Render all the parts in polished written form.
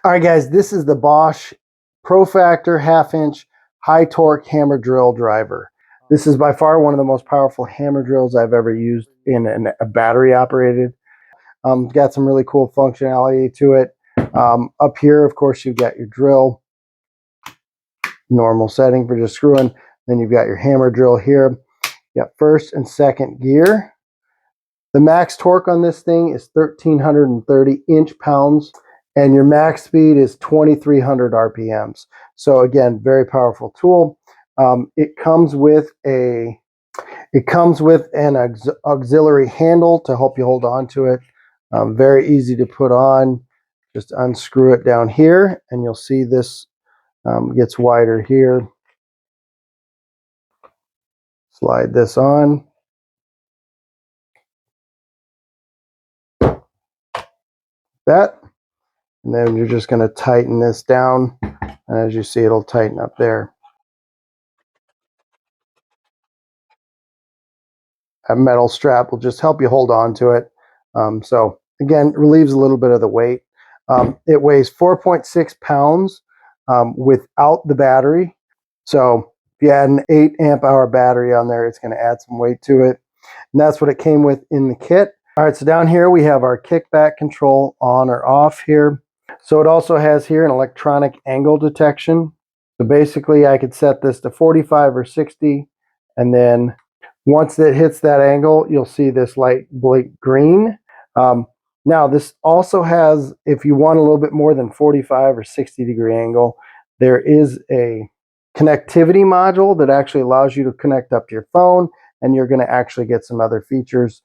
All right, guys, this is the Bosch ProFactor half-inch high torque hammer drill driver. This is by far one of the most powerful hammer drills I've ever used in a battery operated. Got some really cool functionality to it. Up here, of course, you've got your drill, normal setting for just screwing. Then you've got your hammer drill here. You got first and second gear. The max torque on this thing is 1,330 inch-pounds. And your max speed is 2,300 RPMs. So again, very powerful tool. It comes with an auxiliary handle to help you hold on to it. Very easy to put on. Just unscrew it down here, and you'll see this gets wider here. Slide this on. That. And then you're just going to tighten this down. And as you see, it'll tighten up there. A metal strap will just help you hold on to it. So again, relieves a little bit of the weight. It weighs 4.6 pounds without the battery. So if you add an 8 amp hour battery on there, it's going to add some weight to it. And that's what it came with in the kit. All right, so down here we have our kickback control on or off here. So it also has here an electronic angle detection. So basically I could set this to 45 or 60, and then once it hits that angle, you'll see this light blink green. Now this also has, if you want a little bit more than 45 or 60 degree angle, there is a connectivity module that actually allows you to connect up to your phone, and you're going to actually get some other features.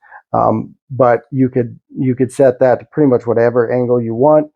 But you could set that to pretty much whatever angle you want.